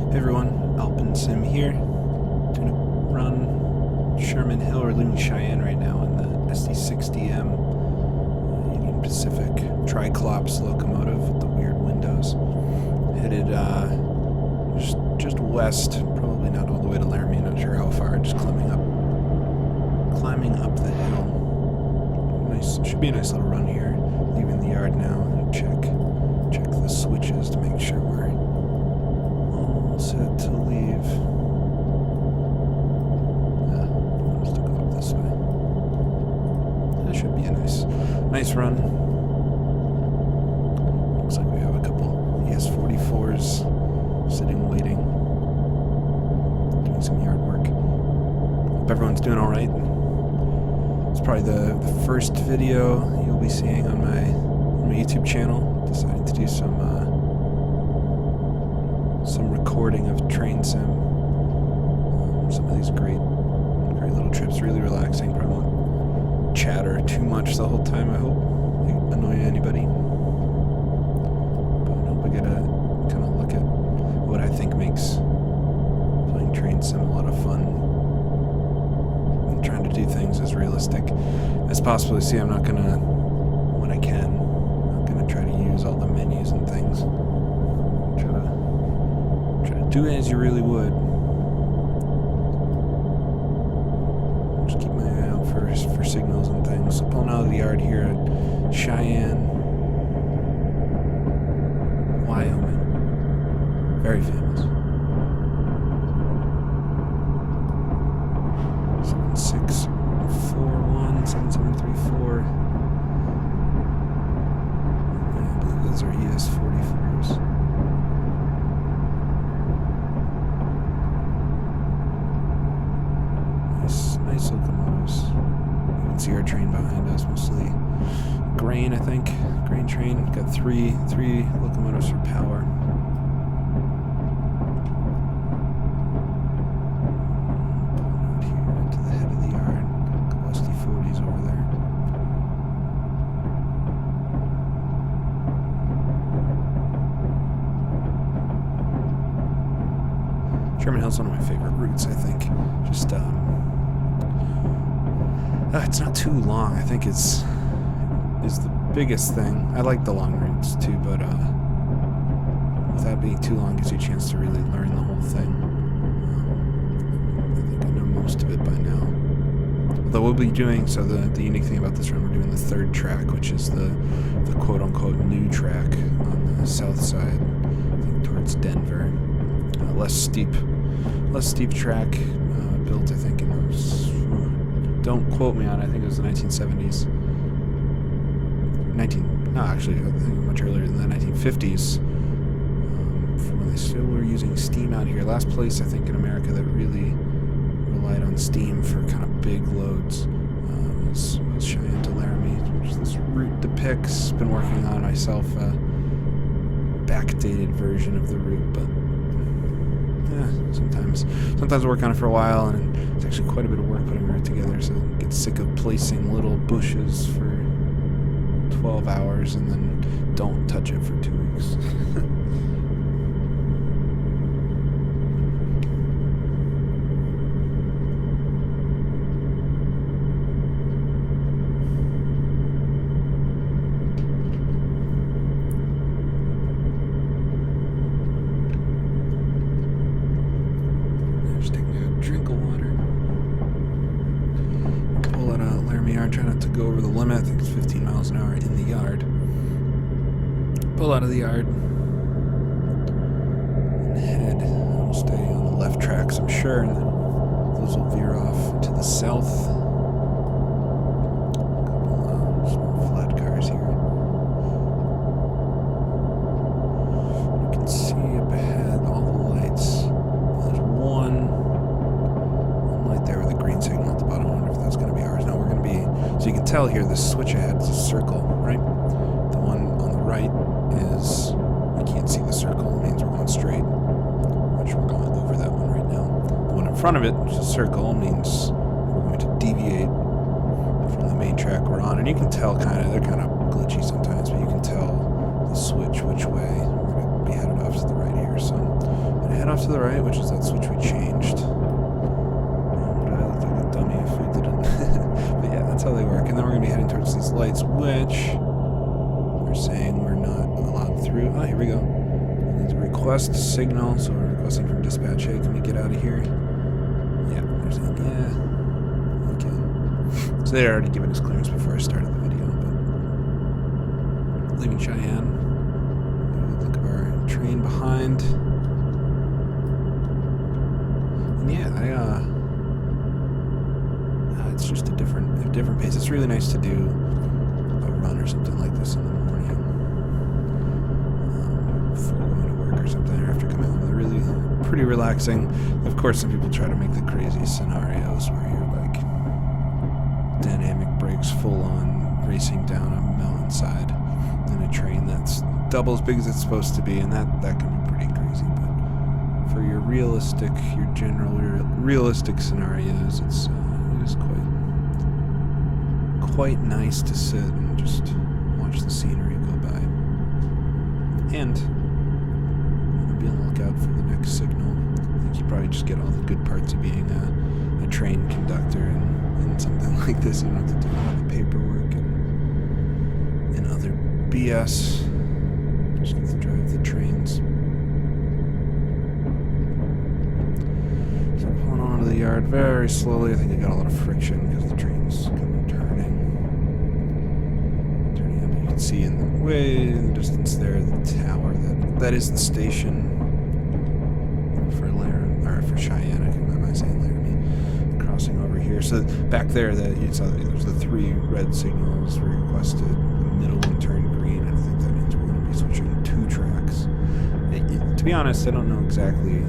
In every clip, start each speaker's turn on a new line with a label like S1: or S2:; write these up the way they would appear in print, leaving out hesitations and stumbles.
S1: Hey everyone, Alpin Sim here. Gonna run Sherman Hill or leaving Cheyenne right now in the SD60M Union Pacific Triclops locomotive with the weird windows. Headed just west, probably not all the way to Laramie, not sure how far, just climbing up the hill. Nice, should be a nice little run here. Leaving the yard now. Check the switches to make sure we're set to leave. Want us to go up this way. That should be a nice run. Looks like we have a couple ES44s sitting waiting, doing some yard work. Hope everyone's doing all right. It's probably the first video you'll be seeing on my YouTube channel. Deciding to do some recording of train sim. Some of these great little trips, really relaxing. Probably won't chatter too much the whole time, I hope. Won't annoy anybody. But I hope we get a kind of look at what I think makes playing train sim a lot of fun. I'm trying to do things as realistic as possible. See, I'm not gonna, when I can, I'm not gonna try to use all the menus and things. Try to do it as you really would. Just keep my eye out for signals and things. So pulling out of the yard here at Cheyenne, Wyoming. Very famous. 7641, 7734. I believe those are ES44s. Nice locomotives. You can see our train behind us, mostly grain, I think. Grain train. Got three locomotives for power. Out here to the head of the yard. A couple SD40s over there. Sherman Hill's one of my favorite routes, I think. Just it's not too long. I think is the biggest thing. I like the long routes too, but without being too long, gives you a chance to really learn the whole thing. I think I know most of it by now. Although we'll be doing, so the unique thing about this run, we're doing the third track, which is the quote-unquote new track on the south side, I think towards Denver. Less steep track, built I think in those. Don't quote me on it. I think it was the 1970s. Actually, I think much earlier than the 1950s. From when they still were using steam out here. Last place, I think, in America that really relied on steam for kind of big loads was Cheyenne to Laramie, which this route depicts. Been working on myself a backdated version of the route, but yeah, sometimes I work on it for a while, and it's actually quite a bit of work putting it together, so I get sick of placing little bushes for 12 hours and then don't touch it for 2 weeks. Try not to go over the limit. I think it's 15 miles an hour in the yard. Pull out of the yard and head. We'll stay on the left tracks, I'm sure, and then those will veer off to the south. A couple small flat cars here. You can see up ahead all the lights. There's one light there with a green signal at the bottom. I wonder if that's going to be ours. No, we're going to be. So you can tell here, this switch ahead is a circle, right? The one on the right is, I can't see the circle, it means we're going straight, which we're going over that one right now. The one in front of it, which is a circle, means we're going to deviate from the main track we're on. And you can tell they're kind of glitchy sometimes, but you can tell the switch which way we're going to be headed off to the right here. So I'm going to head head off to the right, which is that switch we changed. But I looked like a dummy if we didn't. But yeah, that's how they work. And then we're going to be heading towards these lights, which we're saying we're not allowed through. Oh, here we go. We need to request signal, so we're requesting from dispatch, hey, can we get out of here? Yeah, they're saying, yeah, we can. So they had already given us clearance before I started the video, but leaving Cheyenne. Look at our train behind. And yeah, it's just a different pace. It's really nice to do a run or something like this in the morning, before going to work or something, or after coming home. They're really pretty relaxing. Of course, some people try to make the crazy scenarios where you're like dynamic brakes full on racing down a mountainside in a train that's double as big as it's supposed to be, and that can be pretty crazy. But for your general realistic scenarios, it is quite nice to sit and just watch the scenery go by. And be on the lookout for the next signal. I think you probably just get all the good parts of being a train conductor and something like this. You don't have to do all the paperwork and other BS. Just get to drive the trains. So I'm pulling onto the yard very slowly. I think I got a lot of friction because the train's kind of turning up. You can see in the way in the distance there the tower that is the station for Cheyenne. Am I saying Laramie? Crossing over here. So back there, you saw there's the 3 red signals were requested. The middle one turned green, and I think that means we're going to be switching 2 tracks. To be honest, I don't know exactly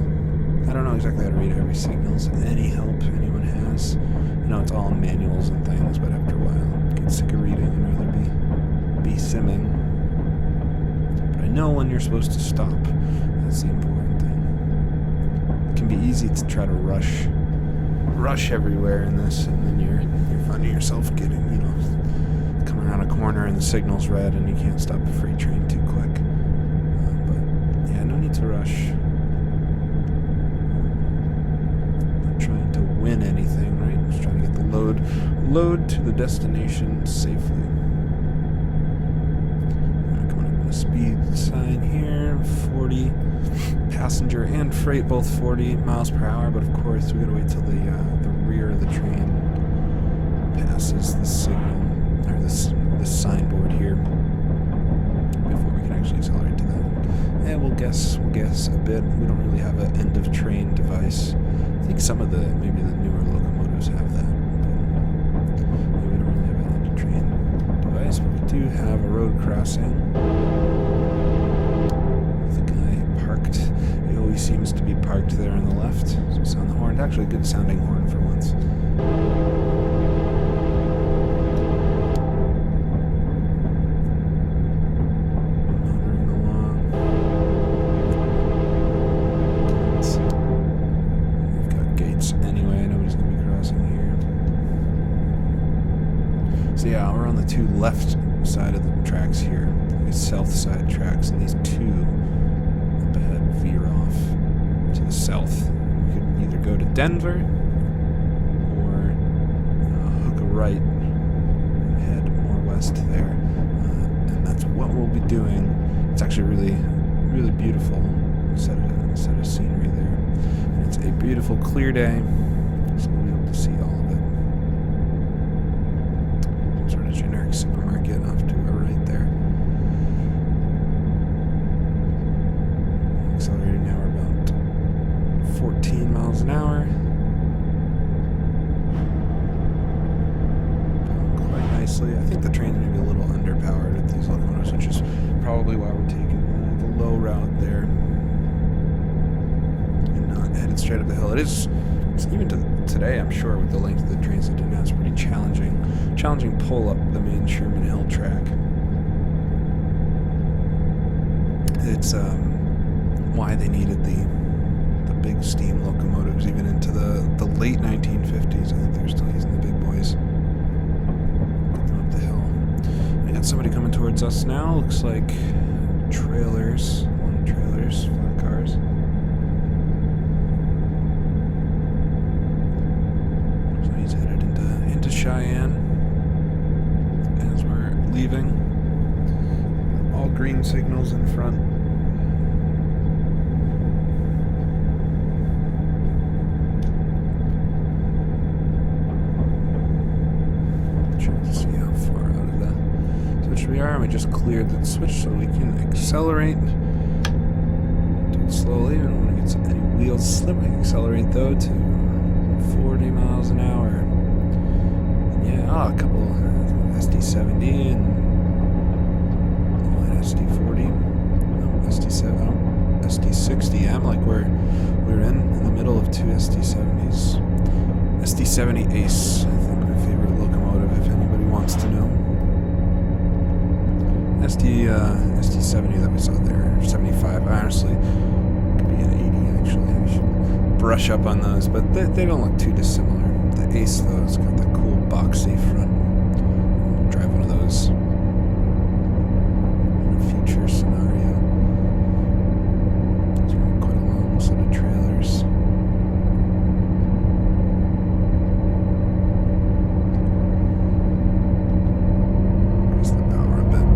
S1: how to read every signal. So any help anyone has, it's all manuals and things, but after a while, get sick of reading and rather be simming. But I know when you're supposed to stop. That's the important thing. It can be easy to try to rush everywhere in this, and then you're finding yourself getting, coming around a corner and the signal's red and you can't stop a freight train too quick. But yeah, no need to rush. Not trying to win anything, right? Just trying to get the load to the destination safely. Coming up on a speed sign here, 40. Passenger and freight both 40 miles per hour, but of course we gotta wait till the rear of the train passes the signal or this signboard here before we can actually accelerate to that. And we'll guess a bit. We don't really have an end of train device. I think some of maybe the newer locomotives have that, but we don't really have an end of train device. But we do have a road crossing. He always seems to be parked there on the left. So sound the horn. It's actually a good sounding horn for once. Motoring along. We've got gates anyway. Nobody's going to be crossing here. So yeah, we're on the 2 left side of the tracks here. These south side tracks, and these 2 veer off to the south. We could either go to Denver or hook a right and head more west there. And that's what we'll be doing. It's actually really beautiful set of scenery there. And it's a beautiful clear day, so we'll be able to see all of it. Some sort of generic supermarket off to our right there. Accelerating now, we're about 14 miles an hour. Going quite nicely. I think the train's maybe a little underpowered with these locomotives, which is probably why we're taking the low route there and not headed straight up the hill. It's even today, I'm sure, with the length of the trains they do now, it's pretty challenging pull up the main Sherman Hill track. It's why they needed the big steam locomotives even into the late 1950s. I think they're still using the big boys. Get them up the hill. We got somebody coming towards us now. Looks like trailers, flat cars. cars in front. Check to see how far out of the switch we are. And we just cleared the switch so we can accelerate. Do it slowly. We don't want to get any wheels slip. We can accelerate though to 40 miles an hour. And yeah, a couple SD70 and SD40, SD7, SD60M, like we're in the middle of two SD70s. SD70 Ace, I think my favorite locomotive, if anybody wants to know. SD70 that we saw there, 75, honestly, could be an 80 actually. We should brush up on those, but they don't look too dissimilar. The Ace though, it's got that cool boxy front. We'll drive one of those. Future scenario. It's quite a long set of trailers. Increase the power a bit.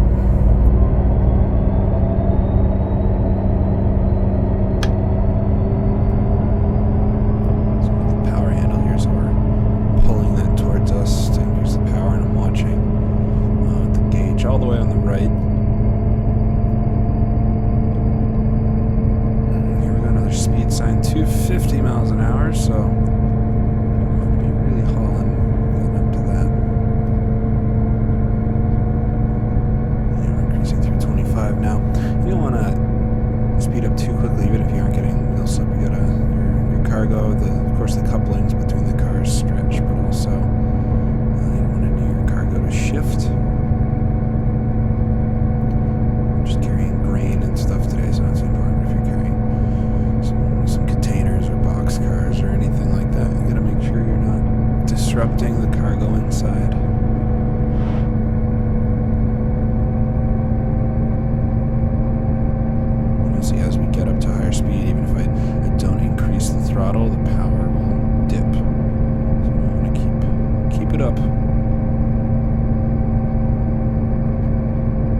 S1: So with the power handle here, so we're pulling that towards us to increase the power, and I'm watching the gauge all the way on the right. Speed sign 250 miles an hour, so I'm going to be really hauling getting up to that. Yeah, we're increasing through 25 now. You don't want to speed up too quickly, even if you aren't getting wheel slip. You got your cargo, of course the couplings between the cars stretch, but also you don't want any of your cargo to shift. I'm just carrying grain and stuff today, so it's important if you're carrying some containers or box cars or anything like that. You gotta make sure you're not disrupting the cargo inside. And you'll see as we get up to higher speed, even if I don't increase the throttle, the power will dip. So we want to keep it up.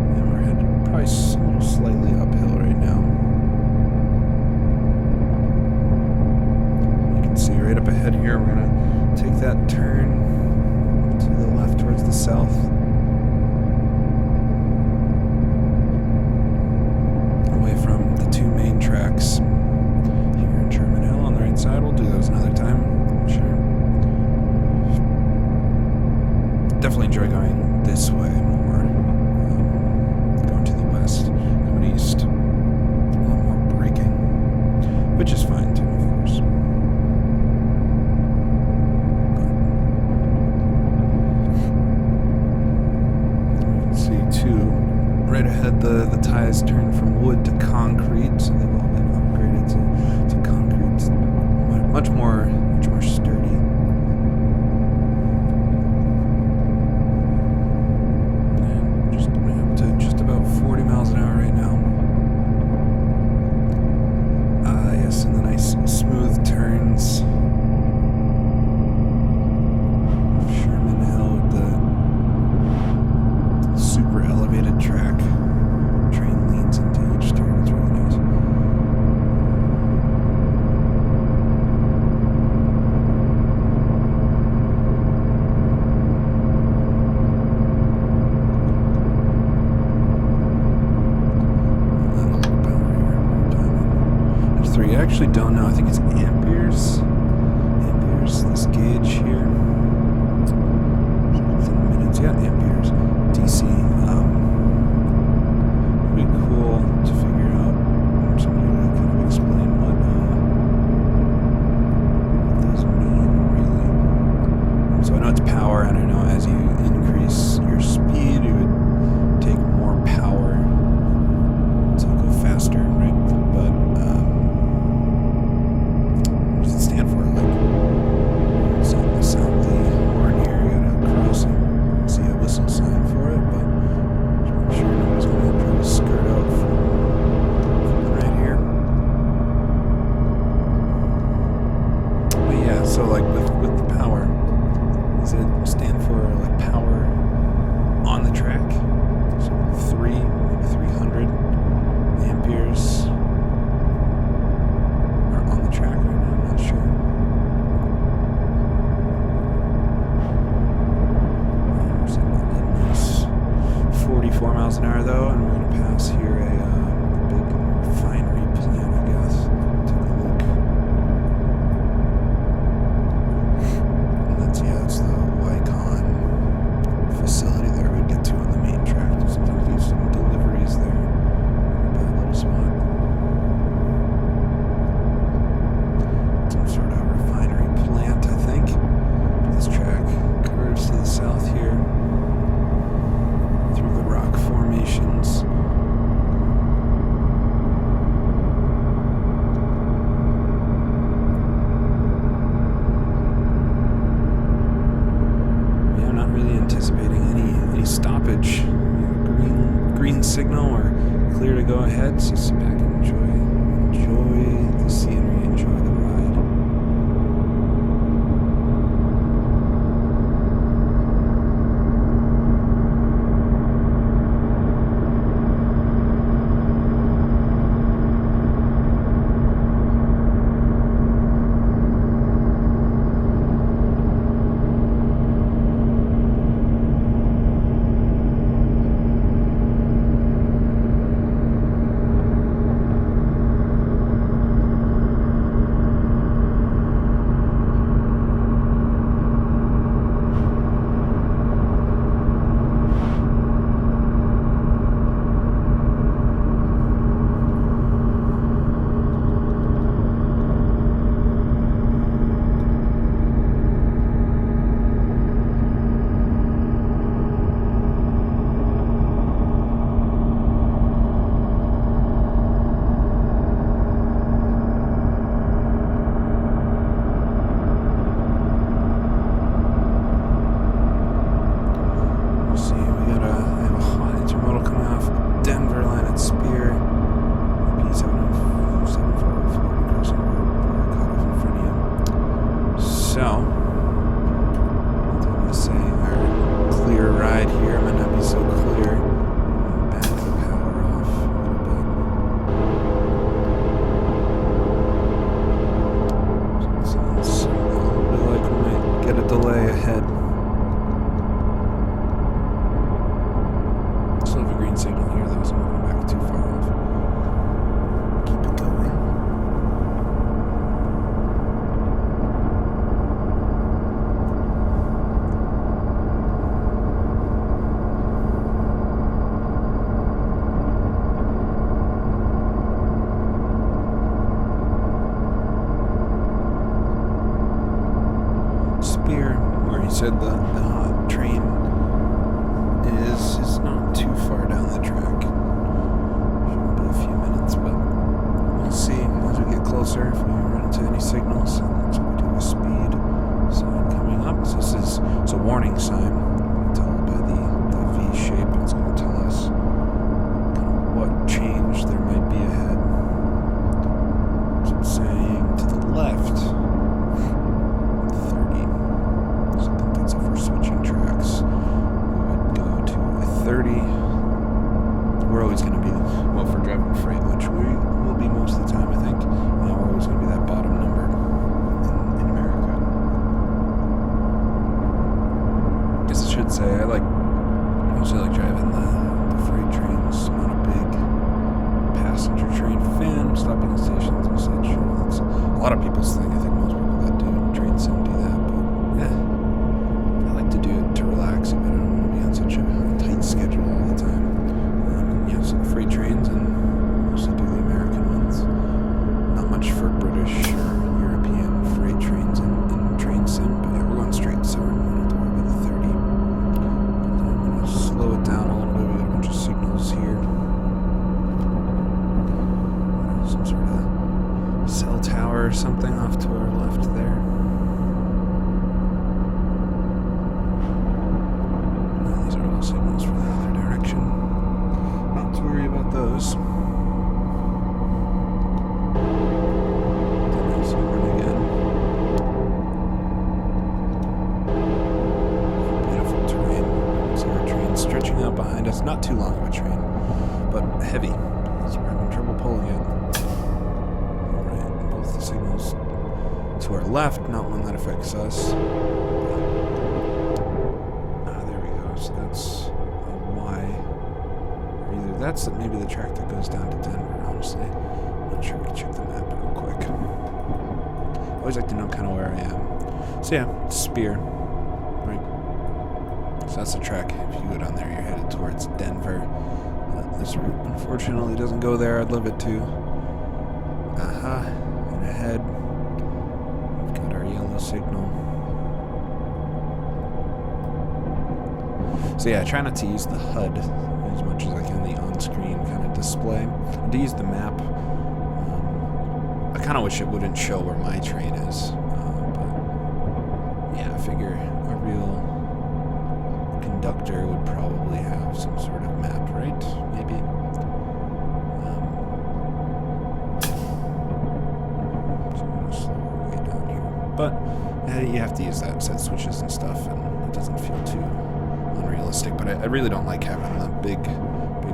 S1: And we're headed probably a little slightly uphill right now. See right up ahead here, we're going to take that turn to the left towards the south. Away from the two main tracks here in Sherman Hill on the right side. We'll do those another time, I'm sure. Definitely enjoy going this way more. Going to the west, going east. A lot more braking, which is fine too, of course. Right ahead, the ties turn from wood to concrete, so they've all been upgraded to concrete. Much more sturdy. And just up to just about 40 miles an hour right now. Yes, and the nice smooth turns. Sherman Hill with the super elevated track. Train leans into each turn. It's really nice. That'll power here. There's 3. I actually don't know. I think it's amperes. This gauge here. It's in minutes. Yeah, amperes. DC. It'd be cool to figure out, somebody to kind of explain what those mean, really. So I know it's power, and I know as you increase your speed, it would take more power to go faster, right? But what does it stand for? Like, sound the horn here. You got a crossing. See a whistle sign for it, but I'm sure nobody's going to try to skirt out from right here. But yeah, so like with the power, does it stand for like power on the track? So 3, maybe 300. amperes are on the track right now. I'm not sure. 44 miles an hour though, and we're going to pass here a big refinery plant, I guess. Take a look. And that's, yeah, it's the Wycon facility there we'd get to on the main track. Sometimes do some deliveries there. A little spot. Some sort of refinery plant, I think. This track curves to the south here through the rock formations. Yeah, I'm not really anticipating any stoppage. Green signal or clear to go ahead, so sit back and enjoy the scenery, enjoy the ride. Said the train is not too far down the track. Should be a few minutes, but we'll see as we get closer if we run into any signals. So we do a speed sign coming up. So this is a warning sign. You can tell by the V shape. It's going to tell us kind of what change there might be ahead. So it's saying to the left. If we're switching tracks, we would go to a 30. We're always going to be, well, for driving freight, which we will be most of the time, I think, we're always going to be that bottom number in America. I guess I should say, I mostly like driving the freight trains. I'm not a big passenger train fan, stopping at stations and such. That's a lot of people's thing. I think most people that do train sim do that, but yeah. To do it to relax a bit. I don't want to be on such a tight schedule all the time. So the freight trains and mostly do the American ones. Not much for British or European freight trains and train sim, but yeah, we're going straight, so we're not going to worry about the 30. I'm going to slow it down a little bit. We got a bunch of signals here. Some sort of cell tower or something off to our left there. Signals for the other direction. Not to worry about those. Then I'll signal again. Beautiful terrain. See our train stretching out behind us. Not too long of a train, but heavy. So we're having to our left, not one that affects us. There we go. So that's a Y. Or either that's maybe the track that goes down to Denver, honestly. I'm not sure. We can check the map real quick. I always like to know kind of where I am. So yeah, it's Spear. Right. So that's the track. If you go down there, you're headed towards Denver. This route, unfortunately, doesn't go there. I'd love it to. And ahead, we've got our yellow signal. So yeah, I try not to use the HUD as much as I can, the on-screen kind of display. I do use the map. I kind of wish it wouldn't show where my train is. But yeah, I figure a real conductor would probably have some sort of map, right? Maybe. So I'm going to slow our way down here. But you have to use that set switches and stuff, and it doesn't feel too unrealistic. But I really don't like having the big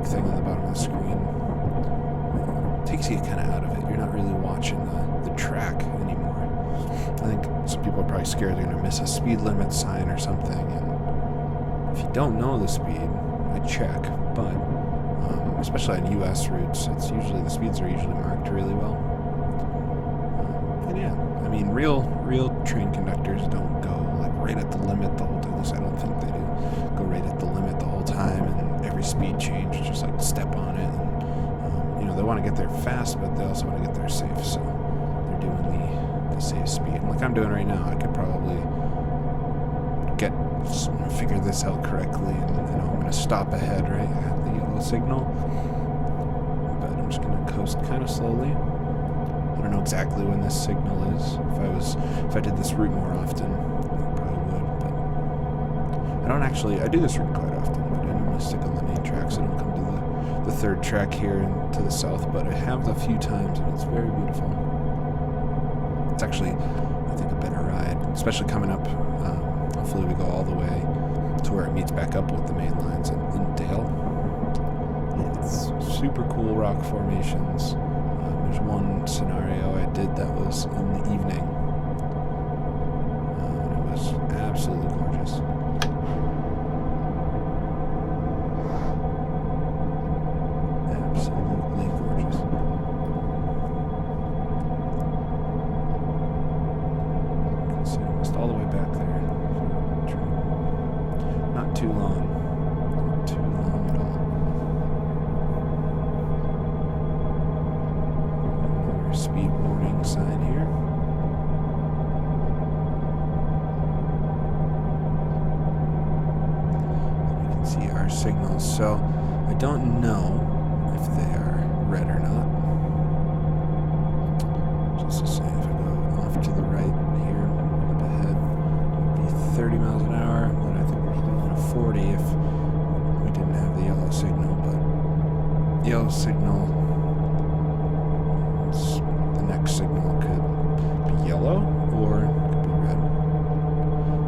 S1: thing on the bottom of the screen. It takes you kind of out of it. You're not really watching the track anymore. I think some people are probably scared they're going to miss a speed limit sign or something, and if you don't know the speed, I check, but especially on U.S. routes, it's usually the speeds are usually marked really well. And yeah, I mean, real train conductors don't go like right at the limit the whole time. At least I don't think they do. Go right at the limit the whole time, and every speed change, just like step on it. And they want to get there fast, but they also want to get there safe. So they're doing the safe speed. And like I'm doing right now, I could probably figure this out correctly, and I'm going to stop ahead, right? I have the yellow signal, but I'm just going to coast kind of slowly. I don't know exactly when this signal is. If I did this route more often, I probably would, but I do this route quite often, but I normally stick on the main tracks. I don't come to the third track here and to the south, but I have a few times, and it's very beautiful. It's actually, I think, a better ride, especially coming up. Hopefully we go all the way to where it meets back up with the main lines in Dale. It's super cool rock formations. There's one scenario I did that was in the evening. And it was absolutely gorgeous. Absolutely gorgeous. You can see almost all the way back there. Not too long. Not too long at all. Another speed warning sign here. And you can see our signals. So I don't know if they are red or not. Just to say, if I go off to the right here, up ahead, it would be 30 miles an hour. And I think we're going to 40 if we didn't have the yellow signal. But the yellow signal, the next signal could be yellow or it could be red.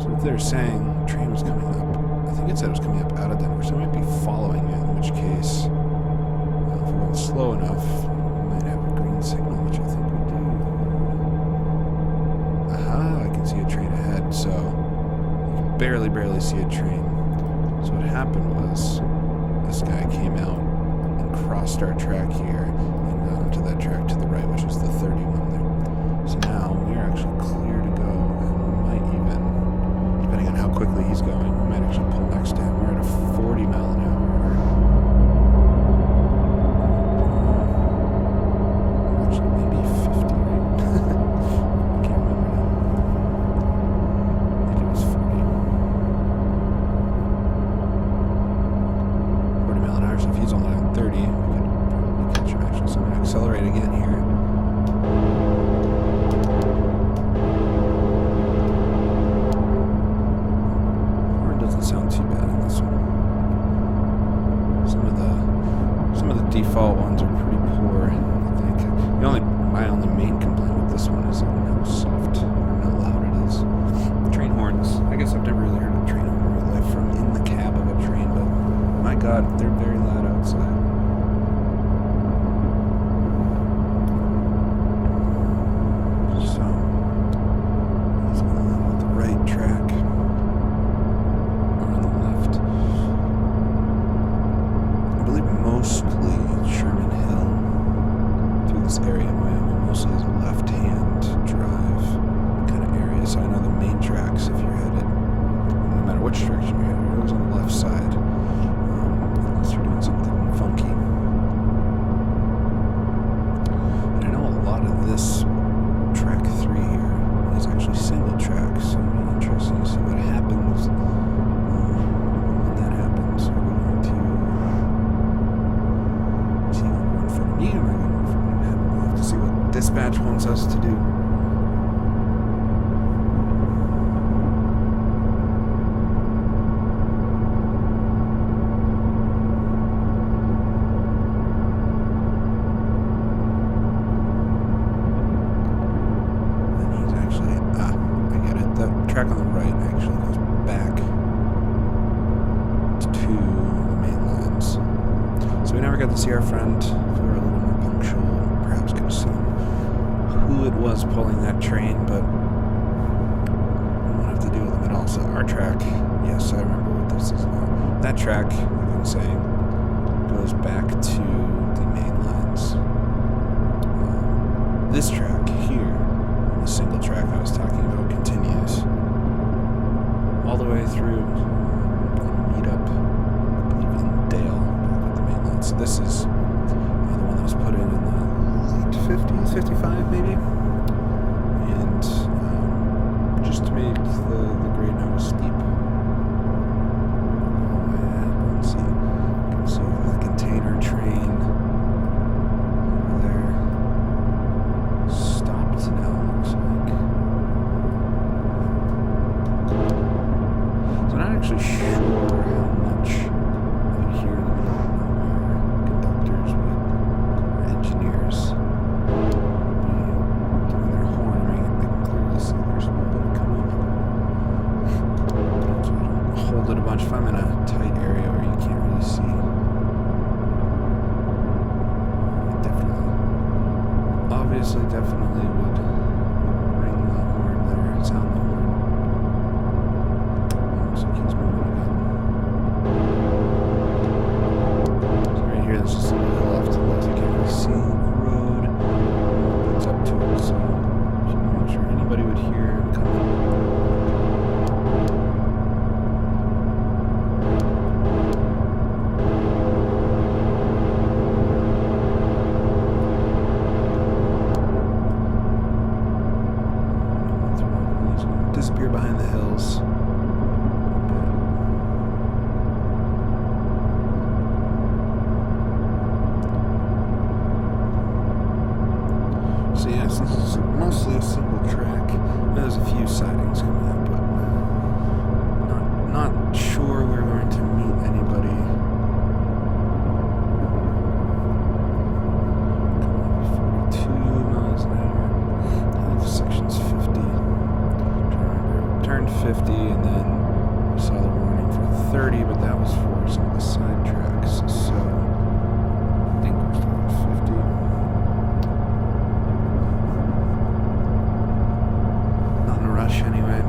S1: So if they're saying the train was coming up, I think it said it was coming up out of Denver, so it might be following it, in which case, if we're going slow enough, we might have a green signal, which I think we do. Aha, I can see a train ahead, so you can barely see a train. So what happened was, this guy came out and crossed our track here and got onto that track to the right, which is the 31 there. So now we're actually clear to go, and we might even, depending on how quickly he's going, we might actually pull next to him. We're at a 40 mile an hour. Actually, maybe 50, right? I can't remember now. I think it was 40. 40 mile an hour, so if he's only on 30, we could probably catch him actually. So I'm going to accelerate again here. Sound too bad in this one. Some of the default ones are pretty poor, I think. My only main complaint with this one is how soft or how loud it is. Train horns. I guess I've never really heard a train horn in real life from in the cab of a train, but my God, they're very loud outside. So track on the right actually goes back to the main lines. So we never got to see our friend. If we were a little more punctual, perhaps could have seen who it was pulling that train, but we won't have to deal with them at all. So our track, yes, I remember what this is now. That track, like I'm saying, goes back to the main lines. This track here, the single track I was talking about, continues all the way through meet up, I believe, in Dale, back with the main line. So this is the one that was put in the late 50s, 55 maybe, and just made the grade not as steep. Let's see, you can see the container train over there. Stopped now, looks like. So I'm not actually sure how much out here in the middle of nowhere conductors would, or engineers, would be doing their horn. I mean, they can clearly see there's a little bit coming. So I don't hold it a bunch if I'm in a tight area where you can't really see. Definitely would ring the horn there, sound the horn. Looks like he's moving again. So right here, there's just a little off to the left. I can't really see the road. It's up to it, so just make sure anybody would hear him coming. Disappear behind the hills. So yes, this is mostly a simple track. There's a few sidings coming up, but not sure we're going to meet anybody. 42 miles an hour. I think the section's 50. Turned 50, and then we saw the warning for 30, but that was for some of the side tracks, so I think we're still at 50. Not in a rush anyway.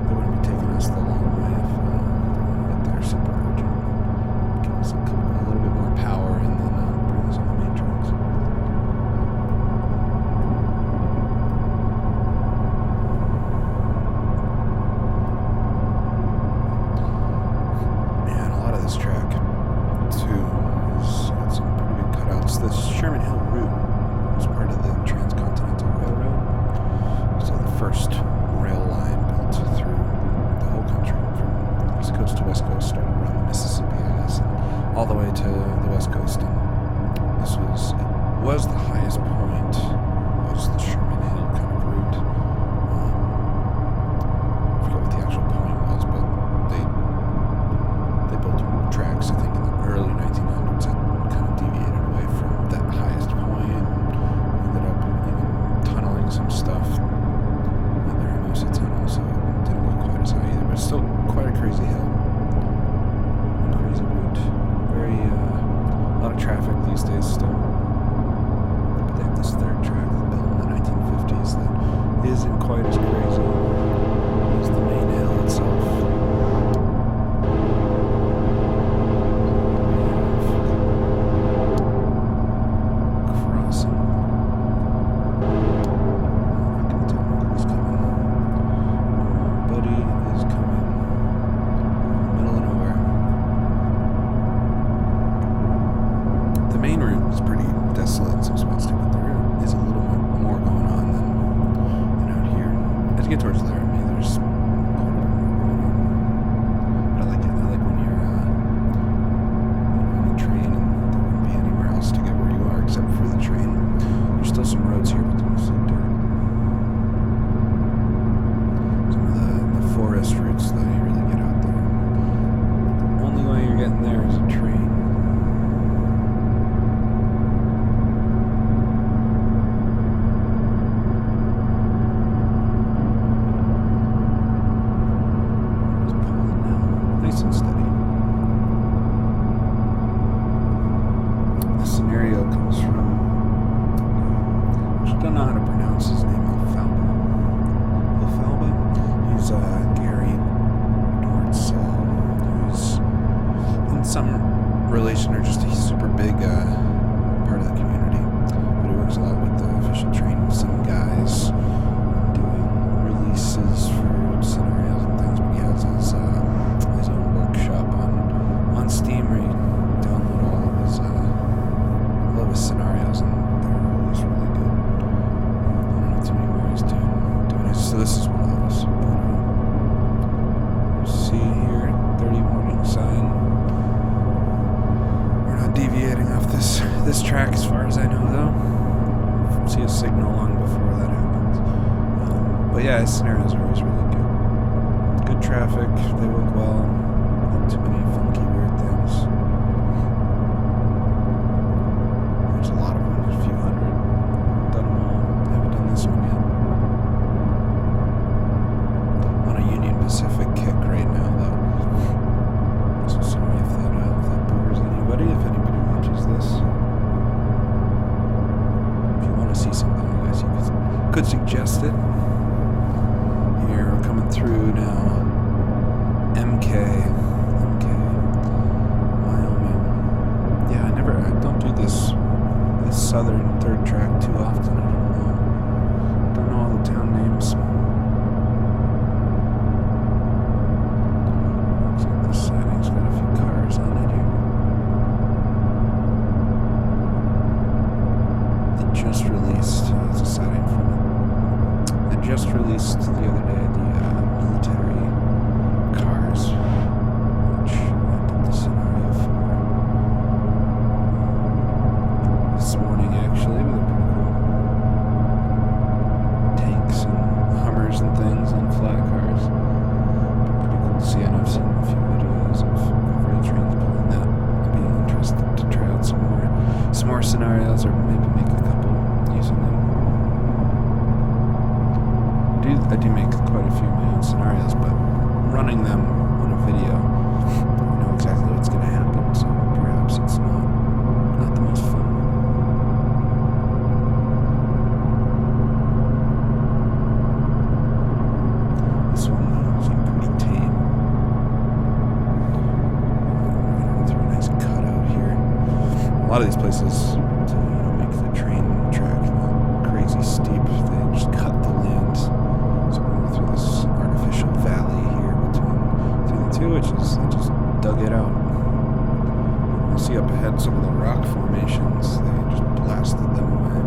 S1: They wouldn't be taking us the long way if they want to get there super urgent. Give us a little bit more power and then bring us on the main tracks. This track too has got some pretty big cutouts. The Sherman Hill route was part of the Transcontinental Railroad. So the first rail line built through the whole country from east coast to west coast, started around the Mississippi, I guess, and all the way to the west coast. And this was the highest point, was the Sherman Hill kind of route. I forget what the actual point was, but they built tracks, I think, in the early 1900s that kind of deviated away from that highest point and ended up even tunneling some stuff in the Hermosa Tunnel, so it didn't go quite as high either, but it's still quite a crazy hill. A crazy route. Very, a lot of traffic these days still. But they have this third track built in the 1950s that isn't quite as crazy as the main hill itself. Desolate in some spots too, but there is a little more going on than out here. this track as far as I know, though. See a signal long before that happens. But yeah, scenarios are always really good. Good traffic, they work well. Not too many funky, weird things. There's a lot of them, a few hundred. Done them all. Haven't done this one yet. On a Union Pacific kick right now, though. So sorry if that bores anybody, if anybody watches this. If you want to see something, I guess you could suggest it. Here, we're coming through now. MK, Wyoming. Yeah, I don't do this southern third track too often. I don't know all the town names. Looks like this siding's got a few cars on it here. They just released, it's a siding from it. They just released the other day the military cars, which I did the scenario for this morning, actually, with a pretty cool tanks and Hummers and things on flat cars. Pretty cool to see, and I've seen a few videos of rail trains pulling that. I'd be interested to try out some more scenarios, or maybe make a couple using them. I do make quite a few of my own scenarios, but running them on a video, I know exactly what's going to happen, so perhaps it's not the most fun. This one seemed pretty tame. Running through a nice cutout here. A lot of these places, to make the train track not crazy steep, they just cut the land. So we're going through this artificial valley here between the two, which is, I just dug it out. You see up ahead some of the rock formations, they just blasted them away.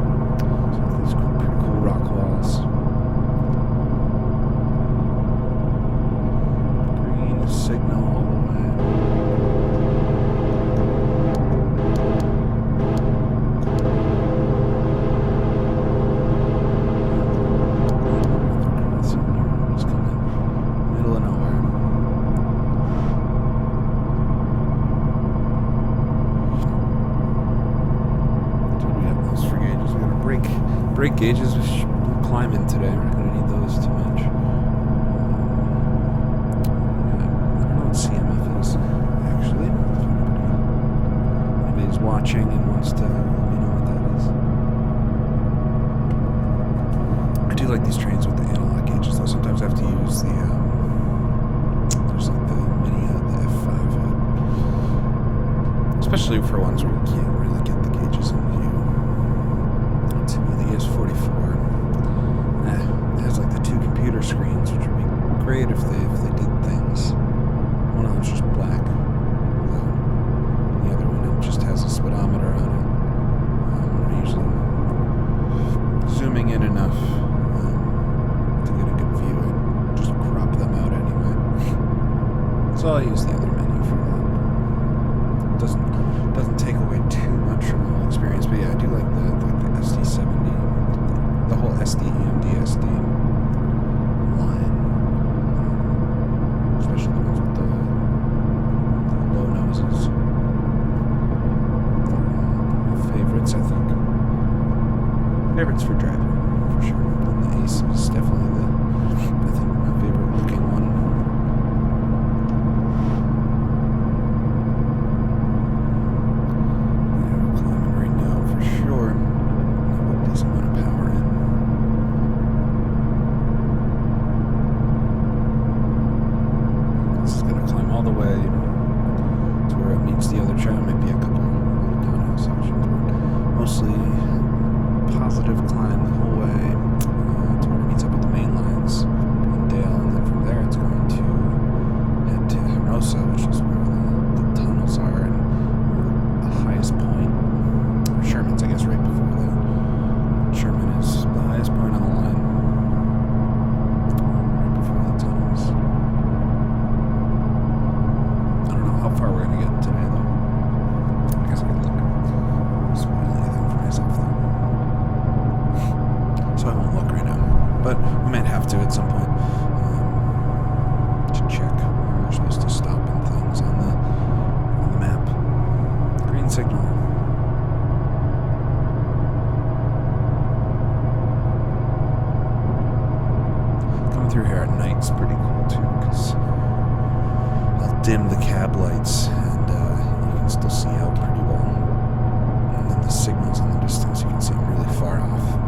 S1: So these pretty cool rock walls. Green signal all the way. Brake gauges, we're climbing today. We're not going to need those too much. I don't know what CMF is, actually. If anybody's watching and wants to let me know what that is. I do like these trains with the analog gauges, though. Sometimes I have to use the, there's like the mini, the F5 hood. Especially for ones where you can't really get the gauges in view. The ES44 it has like the two computer screens, which would be great if they did things. One of them's just black. The other one, it just has a speedometer on it. I'm usually zooming in enough to get a good view and just crop them out anyway. So I'll use the other menu for that. Doesn't take away too much from the whole experience, but yeah, I do like the SD70, the whole SD-EMD SD line, especially the ones with the low noses. They're my favorites, I think. Favorites for driving, for sure. And the Ace is definitely I think, my favorite looking one. How far we're going to get today, though. I guess I could look this way. but we might have to at some point to check where we're supposed to stop and things on the map. Green signal. Coming through here at night's pretty cool too, because I'll dim the cab lights and you can still see out pretty well. And then the signals in the distance, you can see them really far off.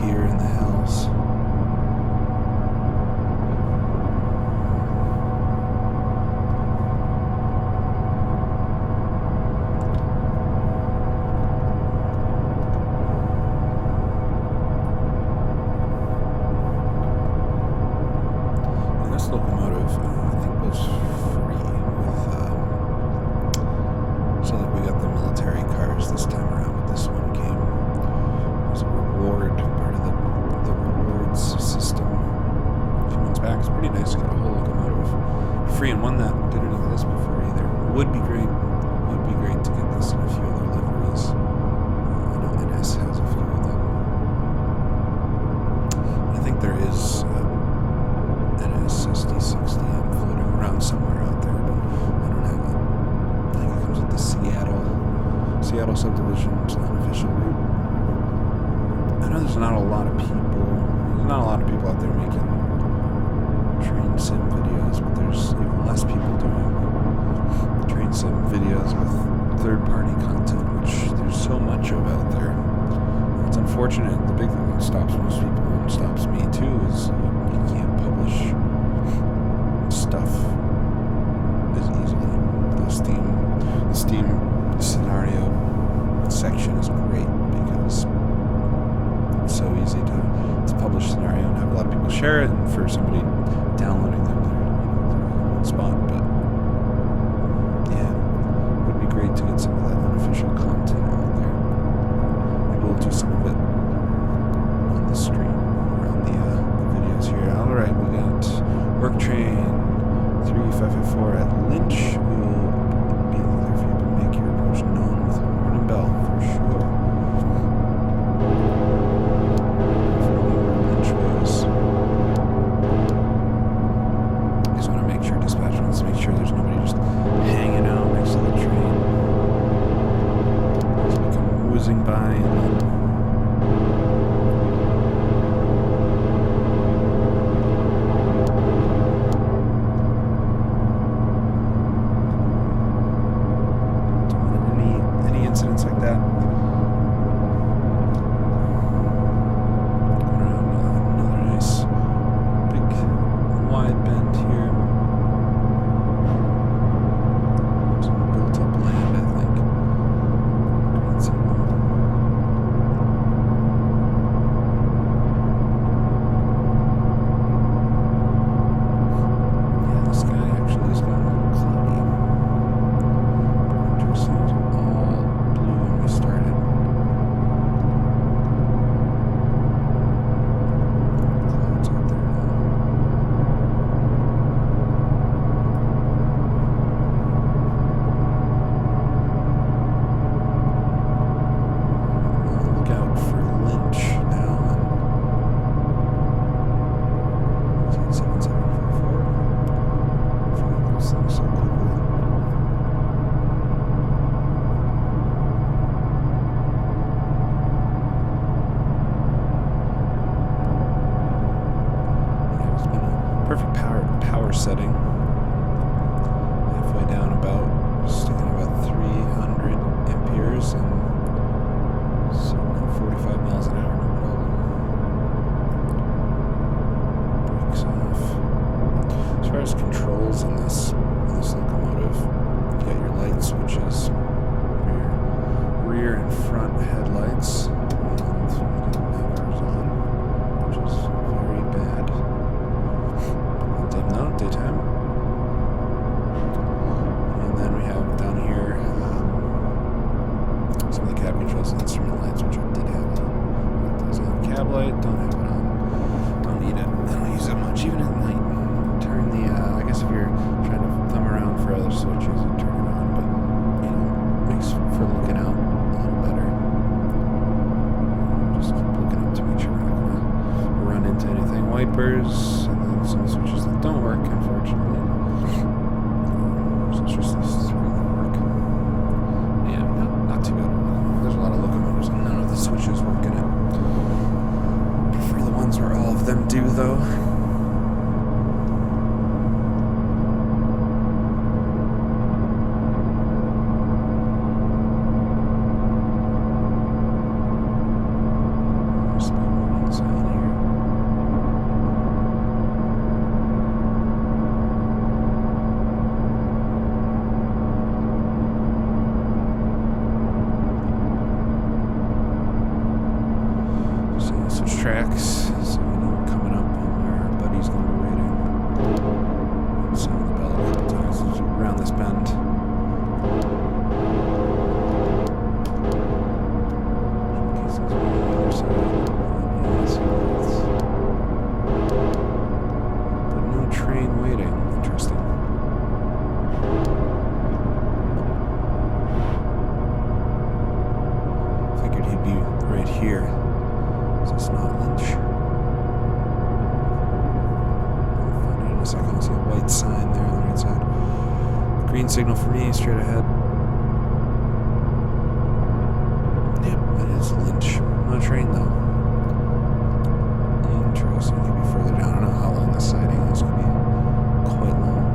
S1: Here in the hills. And this locomotive, I think, was free with, so that we got the military cars this time around with this one game. It was a reward, part of the rewards system. A few months back, it's pretty nice to get a whole locomotive free, and one that didn't exist before either. Would be great to get this in a few other liveries. I know NS has a few of them. I think there is NS SD60 floating around somewhere out there, but I don't have it. I think it comes with the Seattle subdivision's unofficial route. I know there's not a lot of people out there making train sim videos, but there's even less people doing train sim videos with third-party content, which there's so much of out there. It's unfortunate. The big thing that stops most people and stops me too is you can't publish stuff as easily. The Steam scenario section is great because it's so easy to publish scenario and have a lot of people share it, and for somebody downloading them, they're in one spot. But yeah, it would be great to get some of that unofficial content out there. Maybe we'll do some of it on the stream or on the videos here. All right, we got work train 3554 at Lynch. We will be there for you to make your approach known with horn and bell for sure. Make sure there's nobody just hanging out next to the train as we come whizzing by, and don't want any incidents like that. Another nice big wide bend here. Perfect power setting. Halfway down, sticking about 300 amperes and sitting at 45 miles an hour, no problem. Brakes off. As far as controls in this locomotive, you got your light switches, rear and front headlights, and we didn't have ours on, which is very bad. cab light, don't have it on. Don't need it. I don't use it much, even at night. Turn the, I guess if you're trying to thumb around for other switches, you turn it on, but, you know, makes for looking out a little better. Just looking up to make sure we're not going to run into anything. Wipers, and then some switches that don't work, unfortunately. So it's just these three that work. Yeah, not too bad. There's a lot of locomotives and none of the switches work in it. Prefer the ones where all of them do, though. Switch tracks, so we know we're coming up and where our buddy's going to be waiting. Sound the bell a couple times as we around this bend. In case there's one on the other side. Yeah, so it's... But no train waiting. Interesting. Figured he'd be right here. So it's not Lynch. I'll find it in a second. I see a white sign there on the right side. Green signal for me, straight ahead. Yep, it is Lynch. No train though. Interesting. It could be further down. I don't know how long this siding is. It could be quite long.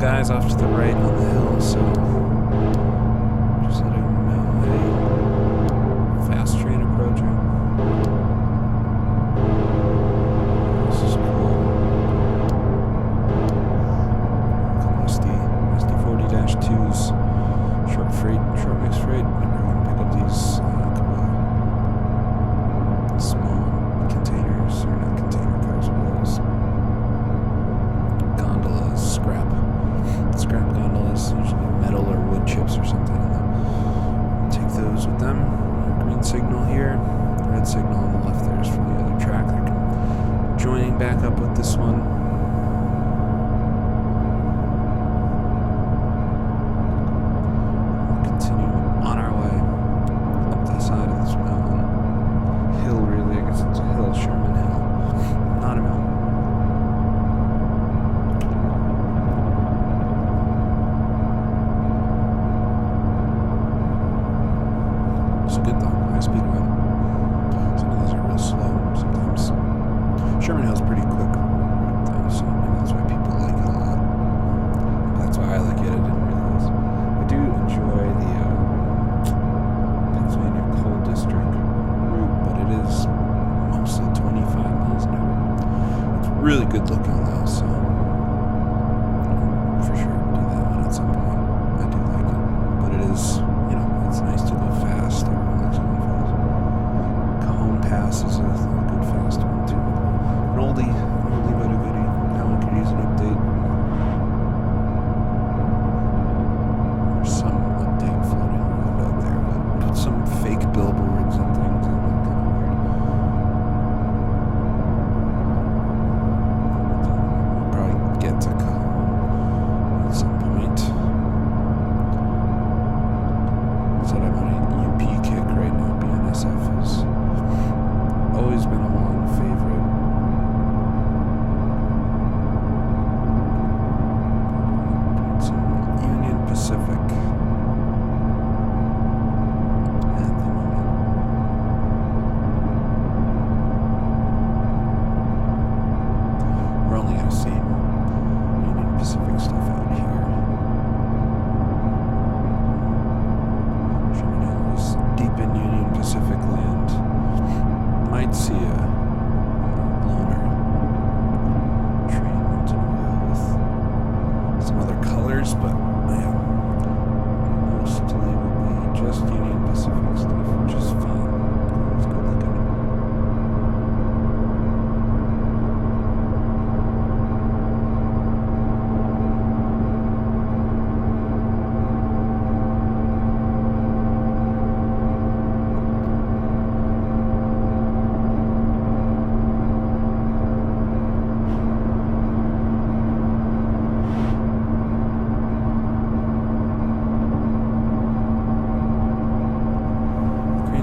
S1: Guys off to the right on the hill, so just letting them know, hey, fast train approaching. This is cool. Rusty 40-2s, short mixed freight. Maybe we're going to pick up these couple of small containers, or not container cars, but those gondolas, scrap gondolas, usually metal or wood chips or something in them. Take those with them. Green signal here, red signal on the left there is for the other track. They're joining back up with this one. We'll continue on our way up the side of this mountain. Hill, really, I guess it's a hill, Sherman Hill. Not a mountain. Good though, high speed run. Some of these are real slow sometimes. Sherman Hill's pretty quick though, so maybe that's why people like it a lot. Maybe that's why I like it, I didn't realize. I do enjoy the Pennsylvania Coal District route, but it is mostly 25 miles an hour. It's really good looking though, so I'll for sure do that one at some point. I do like it, but it is, you know, it's nice to go fast. Cajon Pass is a good fast one too. An old land. Might see a loner train once in a while with some other colors, but yeah, mostly will be just Union Pacific stuff, which is fine. It's good looking.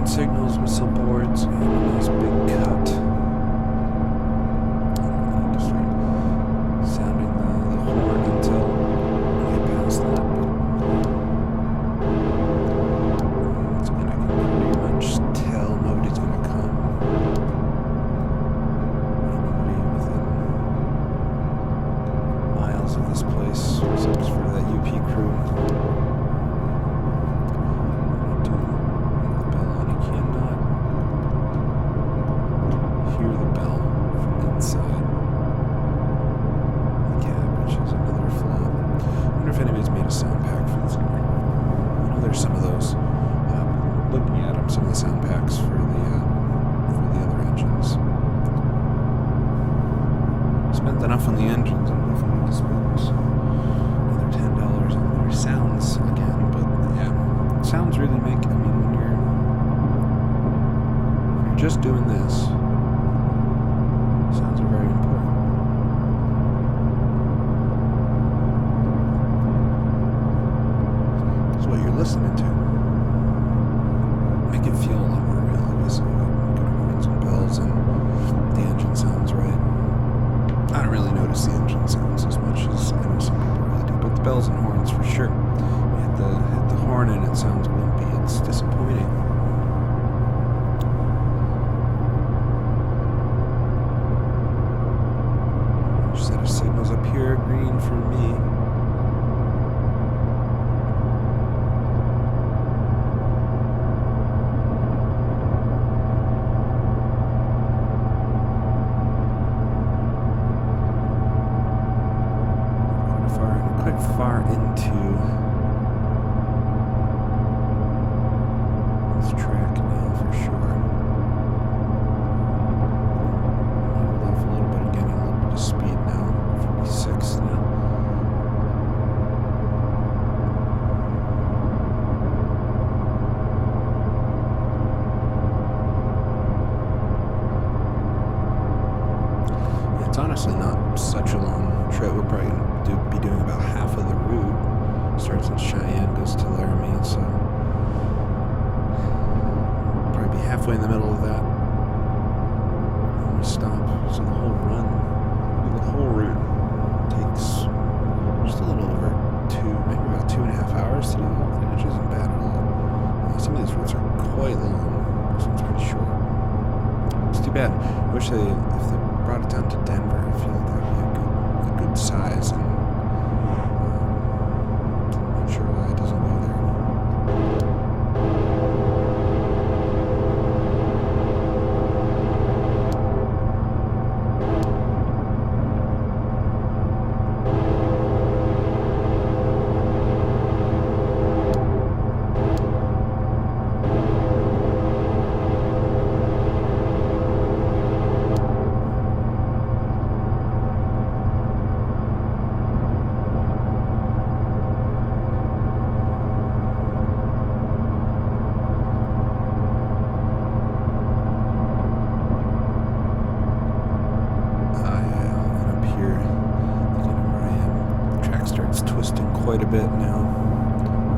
S1: Signals with some boards and a nice big cut. Just sounding the horn until we get past that. Once again, I can pretty much tell nobody's going to come. Nobody within miles of this place, except for that UP crew. Hear the bell from inside the cab, which is another flaw. I wonder if anybody's made a sound pack for this car. I know there's some of those. Looking at them, some of the sound packs for the other engines. Spent enough on the engines. I don't know if I need to spend another $10 on their sounds again, but yeah, sounds really make. I mean, when you're just doing this. Sounds are very important. It's what you're listening to. Make it feel a lot more real, obviously. Good horns and bells and the engine sounds right. I don't really notice the engine sounds as much as I know some people really do, but the bells and horns for sure. You hit the horn and it sounds wimpy. It's disappointing. Set of signals up here, green for me. Quite far into this track now for sure. Leveled off a little bit, getting a little bit of speed now. 46 now. Yeah, it's honestly not such a long trip. We're probably going to be doing about half of the route. Starts in Cheyenne, goes to Laramie, so probably be halfway in the middle of that when we stop. So the whole run, the whole route takes just a little over maybe about 2.5 hours to do the whole thing, which isn't bad at all. Some of these routes are quite long. This one's pretty short. It's too bad. I wish if they brought it down to Denver, I feel like that would be a good size, and I'm not sure why it doesn't go there. Quite a bit now.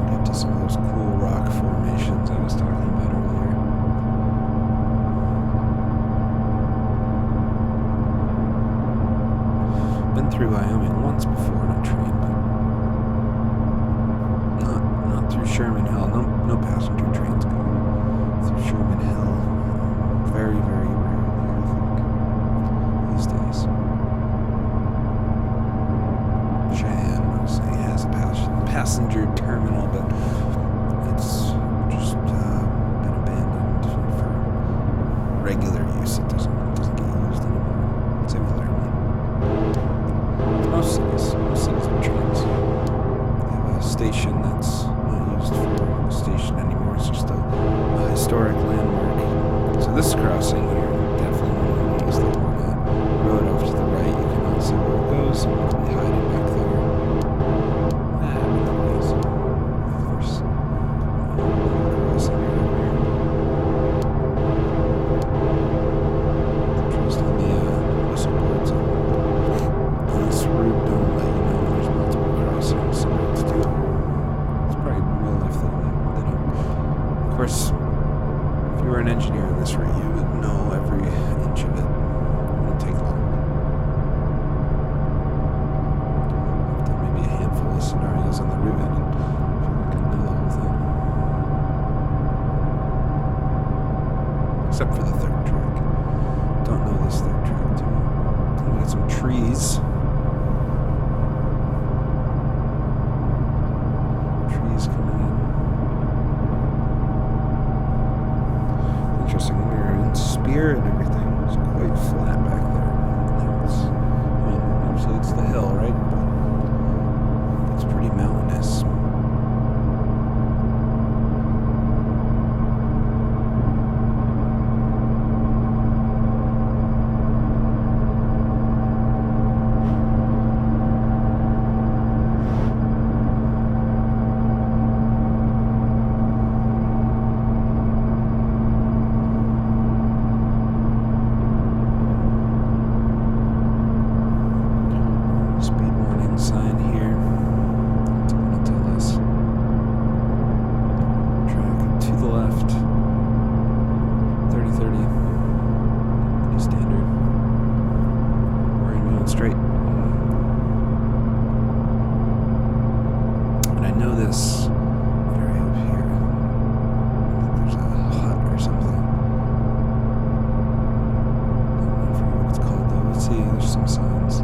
S1: We'll get to some of those cool rock formations I was talking about earlier. Been through Wyoming once before on a train, but not through Sherman Hill. No passenger trains go through Sherman Hill. Very, very rarely, I think, these days. Cheyenne, I was saying, has a passenger terminal, but it's just been abandoned for course, if you were an engineer on this route, you would know every inch of it. It wouldn't take long. I've done maybe a handful of scenarios on the route, and I feel like I know the whole thing. Except for the third track. Don't know this third track too well. Then we got some trees. Trees coming in. Interesting, when we were in Spear and everything, it was quite flat back there. Now it's, I mean, obviously it's the hill, right? But it's pretty mountainous. Sign here. What's it going to tell us? Track to the left. 30-30. Pretty standard. We're going to be going straight. And I know this area up here. I think there's a hut or something. I forget what it's called though. Let's see. There's some signs.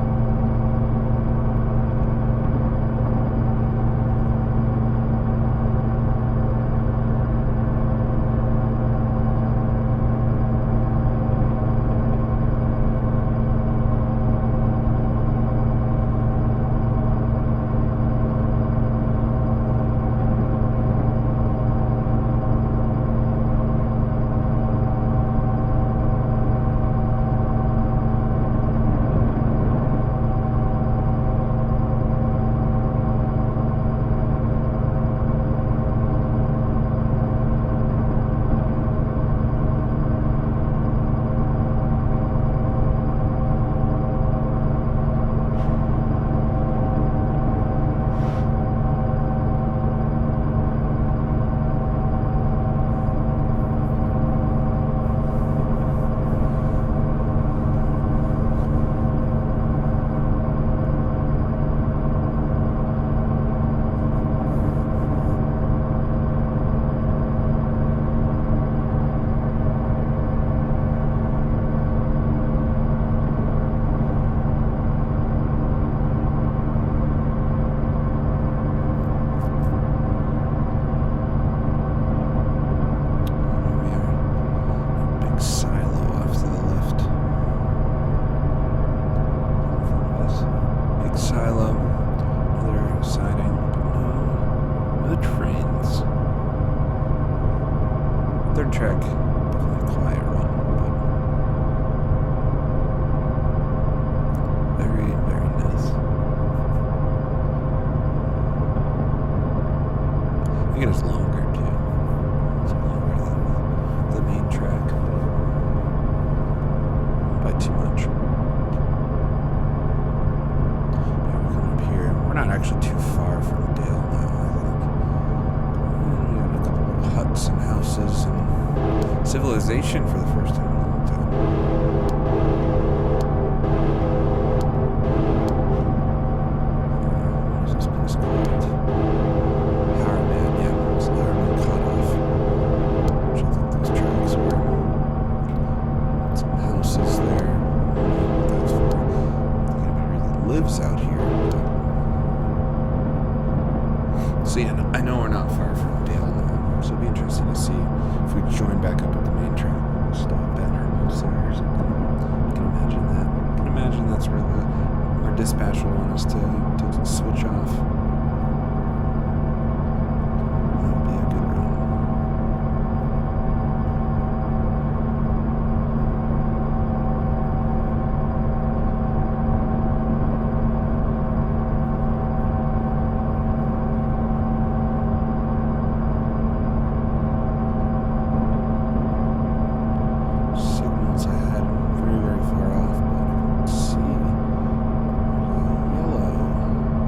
S1: Third track, definitely a quiet run, but very, very nice. I think it is longer too. It's longer than the main track, but not by too much. Yeah, we're coming up here. We're not actually too far from Dale now, I think. We got a couple little huts and houses and civilization for the first time in a long time. What is this place called? Harriman, yeah. It's the Harriman Cutoff. Which I think those tracks were. Some houses there. I don't know what that's for. I don't think anybody really lives out here. But... So yeah, I know we're not far from Dale now. So it'll be interesting to see if we join back up at the main track. We'll stop at Hermosa or something. I can imagine that. I can imagine that's where our dispatch will want us to switch off. That would be a good run.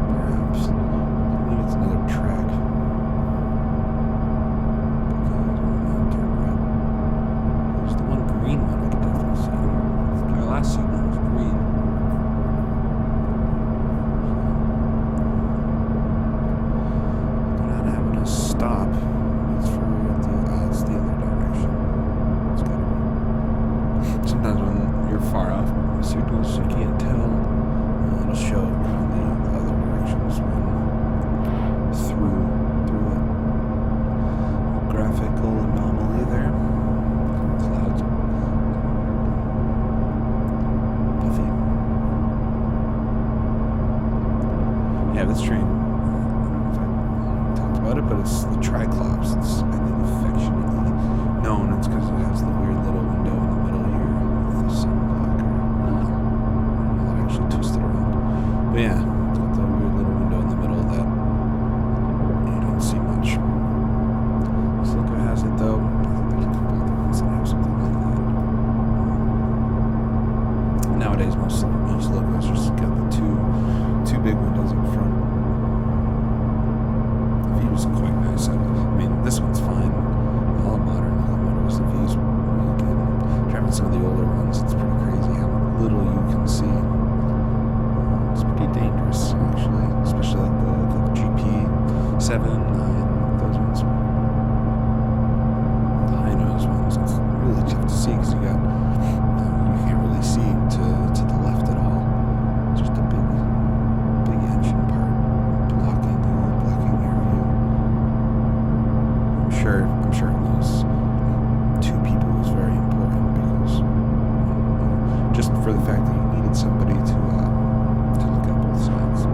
S1: Perhaps. I'm sure in those two people was very important because just for the fact that you needed somebody to look at both sides.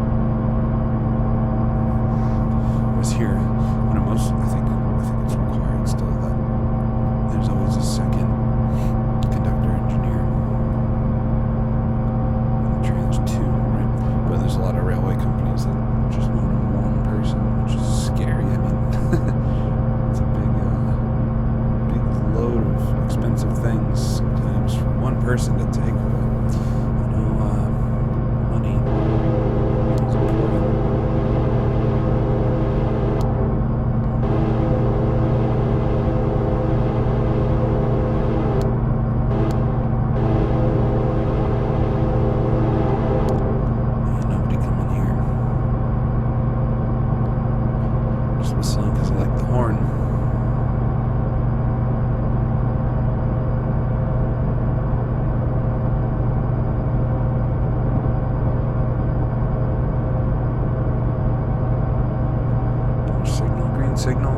S1: Whereas here, I think it's required still that there's always a second conductor engineer. And the train's two, right? But there's a lot of railway companies that just want one person, which is scary. I mean, it's a big load of expensive things sometimes for one person to take. But money is important. Because I like the horn. Signal, green signal.